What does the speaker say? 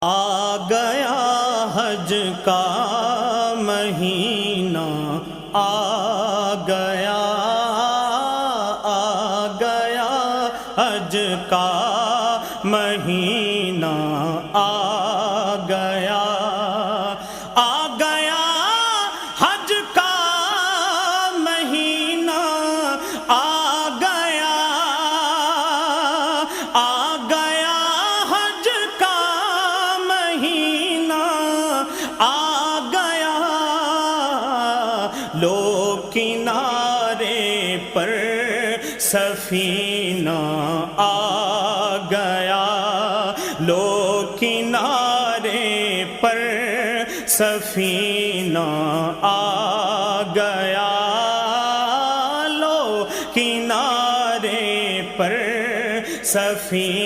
आ गया हज का महीना, आ गया हज का महीना, आ गया हज का महीना, आ गया हज का महीना, आ गया। लो किनारे पर सफीना आ गया, लो किनारे पर सफीना आ गया, लो किनारे पर सफीना